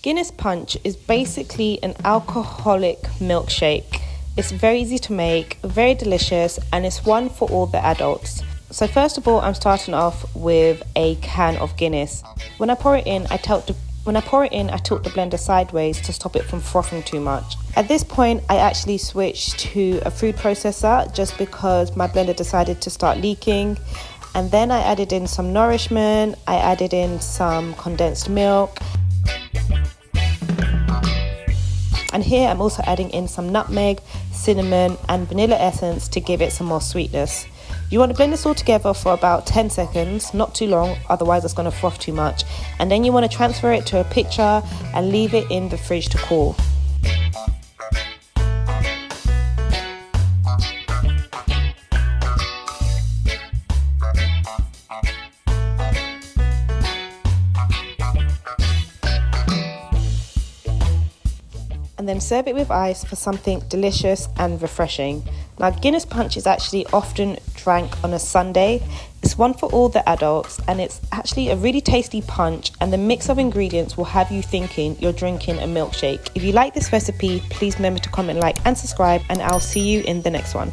Guinness Punch is basically an alcoholic milkshake. It's very easy to make, very delicious, and it's one for all the adults. So first of all, I'm starting off with a can of Guinness. When I pour it in, I tilt the blender sideways to stop it from frothing too much. At this point, I actually switched to a food processor just because my blender decided to start leaking. And then I added in some nourishment, I added in some condensed milk. And here I'm also adding in some nutmeg, cinnamon and vanilla essence to give it some more sweetness. You want to blend this all together for about 10 seconds, not too long, otherwise it's going to froth too much. And then you want to transfer it to a pitcher and leave it in the fridge to cool. And then serve it with ice for something delicious and refreshing. Now, Guinness Punch is actually often drank on a Sunday. It's one for all the adults, and it's actually a really tasty punch, and the mix of ingredients will have you thinking you're drinking a milkshake. If you like this recipe, please remember to comment, like and subscribe, and I'll see you in the next one.